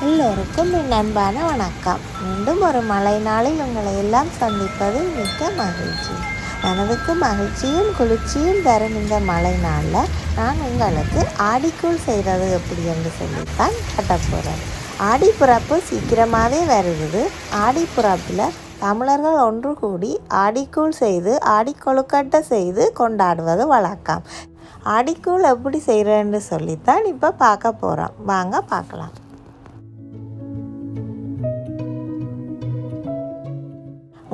எல்லோருக்கும் என் அன்பான வணக்கம். மீண்டும் ஒரு மழை நாளில் உங்களை எல்லாம் சந்திப்பது மிக்க மகிழ்ச்சி. மனதுக்கு மகிழ்ச்சியும் குளிர்ச்சியும் தரும் இந்த மழை நாளில் நான் உங்களுக்கு ஆடிக்கூழ் செய்கிறது எப்படி என்று சொல்லித்தான் கட்ட போகிறேன். ஆடி பிறப்பு சீக்கிரமாகவே வருகிறது. ஆடி பிறப்பில் தமிழர்கள் ஒன்று கூடி ஆடிக்கூழ் செய்து ஆடி கொழுக்கட்டை செய்து கொண்டாடுவது வழக்கம். ஆடிக்கூழ் எப்படி செய்கிறேன்னு சொல்லித்தான் இப்போ பார்க்க போகிறோம். வாங்க பார்க்கலாம்.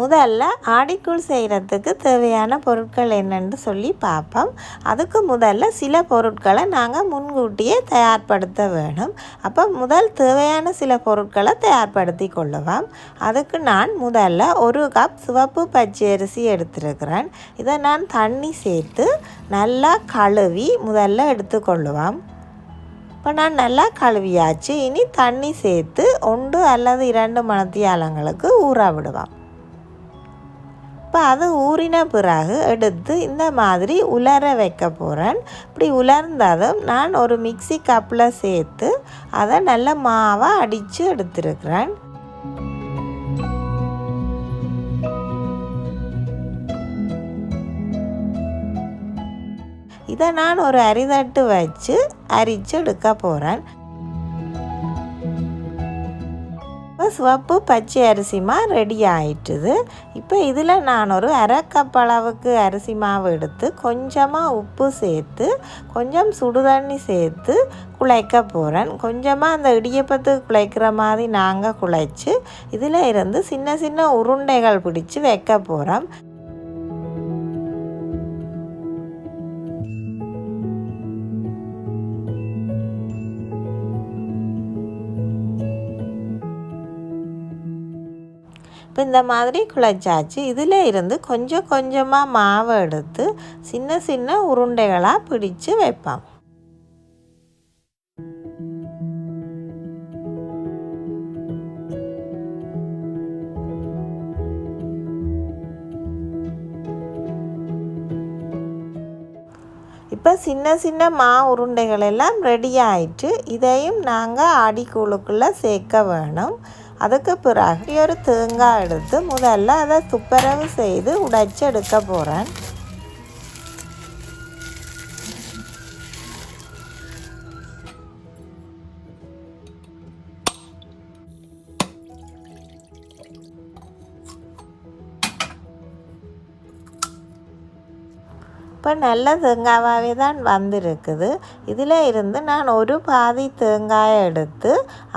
முதல்ல ஆடிக்கூழ் செய்கிறதுக்கு தேவையான பொருட்கள் என்னென்னு சொல்லி பார்ப்போம். அதுக்கு முதல்ல சில பொருட்களை நாங்கள் முன்கூட்டியே தயார்படுத்த வேணும். அப்போ முதல் தேவையான சில பொருட்களை தயார்படுத்தி கொள்ளுவோம். அதுக்கு நான் முதல்ல 1 கப் சிவப்பு பச்சை அரிசி எடுத்துருக்கிறேன். இதை நான் தண்ணி சேர்த்து நல்லா கழுவி முதல்ல எடுத்துக்கொள்ளுவோம். இப்போ நான் நல்லா கழுவியாச்சு. இனி தண்ணி சேர்த்து 1 அல்லது 2 மணித்தியாலங்களுக்கு ஊற விடுவோம். இப்போ அது ஊறின பிறகு எடுத்து இந்த மாதிரி உலர வைக்க போகிறேன். இப்படி உலர்ந்ததும் நான் ஒரு மிக்ஸி கப்பில் சேர்த்து அதை நல்ல மாவாக அடித்து எடுத்துருக்கிறேன். இதை நான் ஒரு அரிதட்டு வச்சு அரித்து எடுக்க போகிறேன். இப்போ சிவப்பு பச்சை அரிசி மாவு ரெடி ஆயிட்டுது. இப்போ இதில் நான் ஒரு 1/2 கப் அளவுக்கு அரிசி மாவு எடுத்து கொஞ்சமாக உப்பு சேர்த்து கொஞ்சம் சுடுதண்ணி சேர்த்து குழைக்க போகிறேன். கொஞ்சமாக அந்த இடியப்பத்துக்கு குழைக்கிற மாதிரி நாங்கள் குழைச்சி இதில் இருந்து சின்ன சின்ன உருண்டைகள் பிடிச்சி வைக்க போகிறோம். இப்போ இந்த மாதிரி குழைச்சாச்சு. இதில் இருந்து கொஞ்சம் கொஞ்சமாக மாவை எடுத்து சின்ன சின்ன உருண்டைகளாக பிடிச்சு வைப்போம். இப்போ சின்ன சின்ன உருண்டைகள் எல்லாம் ரெடி ஆயிட்டு இதையும் நாங்கள் ஆடிக்கூழுக்குள்ளே சேர்க்க வேணும். அதுக்கு பிறகு ஒரு தேங்காய் எடுத்து முதல்ல அதை துப்புரவு செய்து உடைச்சி எடுக்க போகிறேன். இப்போ நல்ல தேங்காயாகவே தான் வந்திருக்குது. இதில் இருந்து நான் ஒரு பாதி தேங்காயை எடுத்து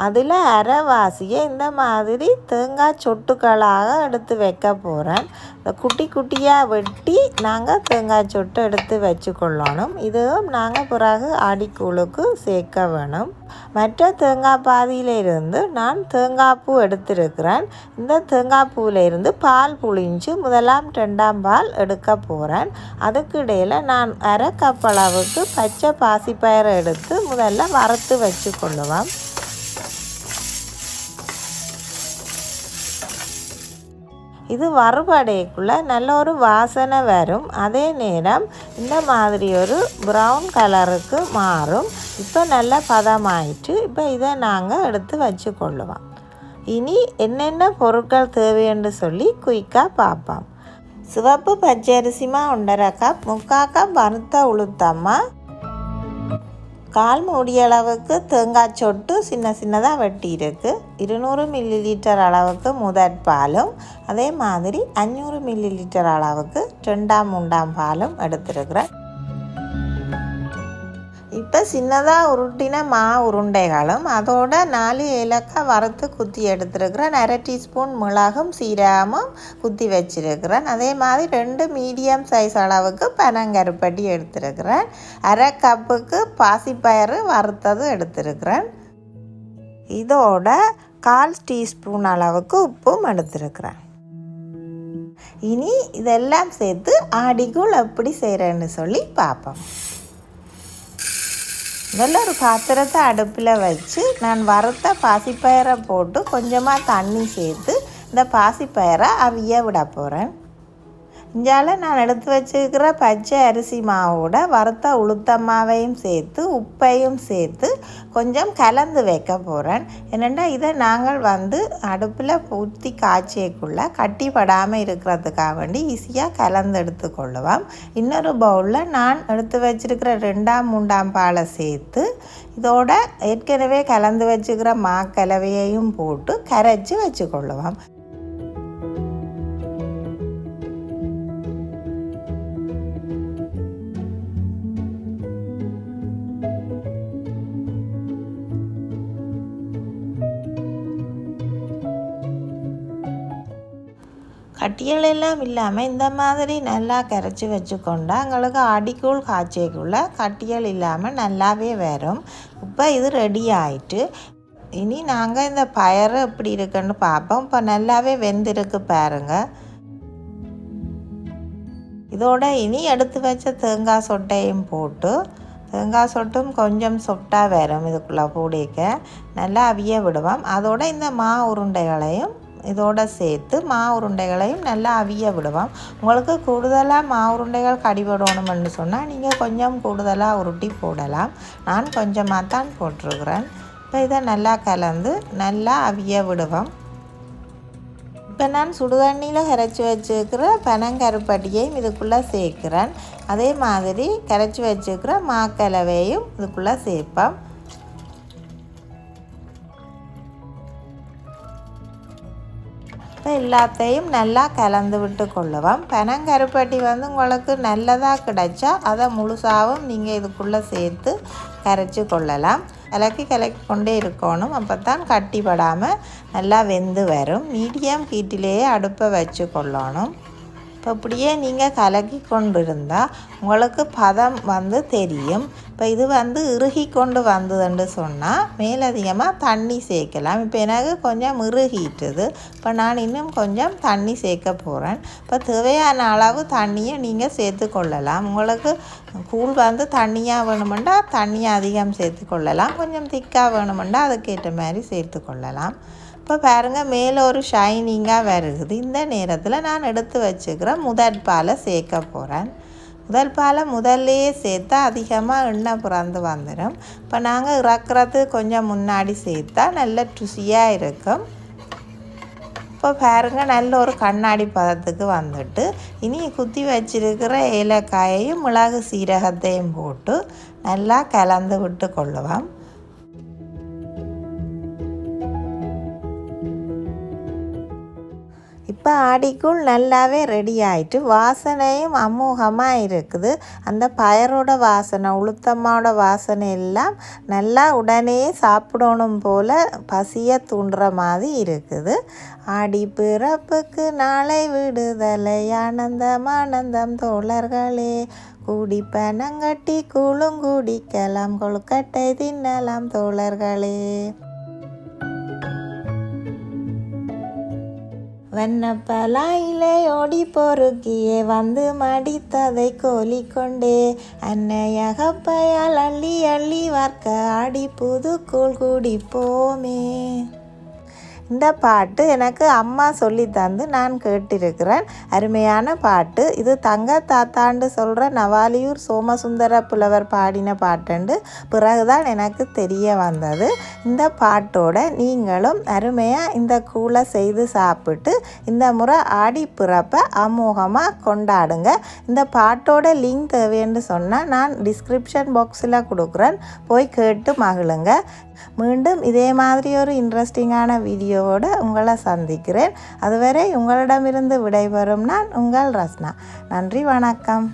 அதில் அரைவாசியை இந்த மாதிரி தேங்காய் சொட்டுக்களாக எடுத்து வைக்க போகிறேன். இந்த குட்டி குட்டியாக வெட்டி நாங்கள் தேங்காய் சொட்டு எடுத்து வச்சுக்கொள்ளணும். இதுவும் நாங்கள் பிறகு ஆடிக்கூழுக்கு சேர்க்க வேணும். மற்ற தேங்காய் பாதியிலிருந்து நான் தேங்காய் பூ எடுத்திருக்கிறேன். இந்த தேங்காய் பூவில் இருந்து பால் புழிஞ்சு 1ஆம் 2ஆம் பால் எடுக்க போகிறேன். அதுக்கு இடையில் நான் 1/2 கப் அளவுக்கு பச்சை பாசிப்பயிரை எடுத்து முதல்ல வறுத்து வச்சுக்கொள்ளுவோம். இது வறுபடைக்குள்ளே நல்ல ஒரு வாசனை வரும். அதே நேரம் இந்த மாதிரி ஒரு ப்ரௌன் கலருக்கு மாறும். இப்போ நல்ல பதமாயிட்டு இப்போ இதை நாங்கள் எடுத்து வச்சுக்கொள்ளுவோம். இனி என்னென்ன பொருட்கள் தேவைன்னு சொல்லி குயிக்காக பார்ப்போம். சிவப்பு பச்சரிசி மாவு 1/2 கப், 3/4 கப் வறுத்த உளுத்தம்மா, 1/4 மூடி அளவுக்கு தேங்காய் சொட்டு சின்ன சின்னதாக வெட்டி இருக்குது, 200 மில்லிலிட்டர் அளவுக்கு முதற் பாலும் அதே மாதிரி 500 மில்லிலிட்டர் அளவுக்கு 2ஆம் 3ஆம் பாலும் எடுத்துருக்கிறேன். இப்போ சின்னதாக உருட்டின உருண்டைகளும் அதோட 4 ஏலக்காய் வறுத்து குத்தி எடுத்துருக்கிறேன். 1/2 டீஸ்பூன் மிளகும் சீரகமும் குத்தி வச்சுருக்கிறேன். அதே மாதிரி 2 மீடியம் சைஸ் அளவுக்கு பனங்கருப்பட்டி எடுத்துருக்கிறேன். 1/2 கப்புக்கு பாசிப்பயிறு வறுத்தது எடுத்துருக்கிறேன். இதோட 1/4 டீஸ்பூன் அளவுக்கு உப்பும் எடுத்துருக்கிறேன். இனி இதெல்லாம் சேர்த்து ஆடிக்கூழ் எப்படி செய்கிறேன்னு சொல்லி பார்ப்போம். முதல்ல ஒரு பாத்திரத்தை அடுப்பில் வச்சு நான் வறுத்த பாசிப்பயிரை போட்டு கொஞ்சமாக தண்ணி சேர்த்து இந்த பாசிப்பயிரை அவிய விட போகிறேன். இஞ்சால நான் எடுத்து வச்சுக்கிற பச்சை அரிசி மாவோட வறுத்த உளுத்தம் மாவையும் சேர்த்து உப்பையும் சேர்த்து கொஞ்சம் கலந்து வைக்க போகிறேன். என்னென்னா இதை நாங்கள் அடுப்பில் ஊற்றி காய்ச்சியக்குள்ளே கட்டிப்படாமல் இருக்கிறதுக்காக வேண்டி ஈஸியாக கலந்து எடுத்துக்கொள்ளுவோம். இன்னொரு பவுலில் நான் எடுத்து வச்சுருக்கிற 2ஆம் 3ஆம் பாலை சேர்த்து இதோட ஏற்கனவே கலந்து வச்சுக்கிற மாக்கலவையையும் போட்டு கரைச்சி வச்சுக்கொள்ளுவோம். கட்டிகள் எல்லாம் இல்லாமல் இந்த மாதிரி நல்லா கரைச்சி வச்சுக்கொண்டா எங்களுக்கு ஆடிக்கூழ் காய்ச்சிக்குள்ளே கட்டிகள் இல்லாமல் நல்லாவே வரும். இப்போ இது ரெடி ஆயிட்டு இனி நாங்கள் இந்த பயறு எப்படி இருக்குன்னு பார்ப்போம். இப்போ நல்லாவே வெந்திருக்கு பாருங்கள். இதோட இனி எடுத்து வச்ச தேங்காய் சொட்டையும் போட்டு தேங்காய் சொட்டும் கொஞ்சம் சொட்டாக வரும் இதுக்குள்ளே போடிக்க நல்லா அவிய விடுவோம். அதோட இந்த மா உருண்டைகளையும் இதோட சேர்த்து மா உருண்டைகளையும் நல்லா அவிய விடுவோம். உங்களுக்கு கூடுதலாக மா உருண்டைகள் கடிபடணும்னு சொன்னால் நீங்கள் கொஞ்சம் கூடுதலாக உருட்டி போடலாம். நான் கொஞ்சமாக தான் போட்டிருக்கிறேன். இப்போ இதை நல்லா கலந்து நல்லா அவிய விடுவோம். இப்போ நான் சுடுதண்ணியில் கரைச்சி வச்சுருக்கிற பனங்கருப்பட்டியையும் இதுக்குள்ளே சேர்க்குறேன். அதே மாதிரி கரைச்சி வச்சுருக்கிற மாக்கலவையும் இதுக்குள்ளே சேர்ப்போம். இப்போ எல்லாத்தையும் நல்லா கலந்து விட்டு கொள்ளுவோம். பனங்கருப்பட்டி உங்களுக்கு நல்லதாக கிடைச்சா அதை முழுசாகவும் நீங்கள் இதுக்குள்ளே சேர்த்து கரைச்சி கொள்ளலாம். கலக்கி கொண்டே இருக்கணும். அப்போ தான் கட்டிப்படாமல் நல்லா வெந்து வரும். மீடியம் ஹீட்டிலேயே அடுப்பை வச்சு கொள்ளணும். இப்போ இப்படியே நீங்கள் கலக்கி கொண்டு இருந்தால் உங்களுக்கு பதம் தெரியும். இப்போ இது இறுகி கொண்டு வந்ததுன்னு சொன்னால் மேலதிகமாக தண்ணி சேர்க்கலாம். இப்போ எனக்கு கொஞ்சம் இறுகிட்டுது. இப்போ நான் இன்னும் கொஞ்சம் தண்ணி சேர்க்க போகிறேன். இப்போ தேவையான அளவு தண்ணியை நீங்கள் சேர்த்து கொள்ளலாம். உங்களுக்கு கூழ் தண்ணியாக வேணுமெண்டா தண்ணியை அதிகம் சேர்த்து கொள்ளலாம். கொஞ்சம் திக்காக வேணுமெண்டா அதுக்கேற்ற மாதிரி சேர்த்து கொள்ளலாம். இப்போ பாருங்கள் மேலே ஒரு ஷைனிங்காக வருகுது. இந்த நேரத்தில் நான் எடுத்து வச்சுக்கிற முதல் பாலை சேர்க்க போகிறேன். முதல் பாலை முதல்லையே சேர்த்தா அதிகமாக எண்ணெய் புறந்து வந்துடும். இப்போ நாங்கள் இறக்குறது கொஞ்சம் முன்னாடி சேர்த்தா நல்ல ருசியாக இருக்கும். இப்போ பாருங்கள் நல்ல ஒரு கண்ணாடி பதத்துக்கு வந்துட்டு இனி குத்தி வச்சிருக்கிற ஏலக்காயையும் மிளகு சீரகத்தையும் போட்டு நல்லா கலந்து விட்டு கொள்ளுவோம். இப்போ ஆடிக்கூழ் நல்லாவே ரெடி ஆகிட்டு வாசனையும் அமோகமாக இருக்குது. அந்த பயரோட வாசனை உளுத்தம்மாவோட வாசனை எல்லாம் நல்லா உடனே சாப்பிடணும் போல் பசியை தூண்டுற மாதிரி இருக்குது. ஆடி பிறப்புக்கு நாளை விடுதலை ஆனந்தம் ஆனந்தம் தோழர்களே கூடி பனங்கட்டி கூழும் குடிக்கலாம் கொழுக்கட்டை தின்னலாம் தோழர்களே. வண்ணப்பலாயிலே ஓடி பொறுக்கியே மடித்ததை கோலிக்கொண்டே அன்னையகப்பையால் அள்ளி அள்ளி வார்க்க ஆடி புதுக்கூழ் குடிப்போமே. இந்த பாட்டு எனக்கு அம்மா சொல்லி தந்து நான் கேட்டிருக்கிறேன். அருமையான பாட்டு. இது தங்க தாத்தாண்டு சொல்கிற நவாலியூர் சோமசுந்தர புலவர் பாடின பாட்டுண்டு பிறகுதான் எனக்கு தெரிய வந்தது. இந்த பாட்டோட நீங்களும் அருமையாக இந்த கூழை செய்து சாப்பிட்டு இந்த முறை ஆடி பிறப்பை அமோகமாக கொண்டாடுங்க. இந்த பாட்டோட லிங்க் தேவைன்னு சொன்னால் நான் டிஸ்கிரிப்ஷன் பாக்ஸில் கொடுக்குறேன். போய் கேட்டு மகிழுங்க. மீண்டும் இதே மாதிரி ஒரு இன்ட்ரெஸ்டிங்கான வீடியோவோடு உங்களை சந்திக்கிறேன். அதுவரை உங்களிடமிருந்து விடைபெறும் நான் உங்கள் ரஸ்னா. நன்றி, வணக்கம்.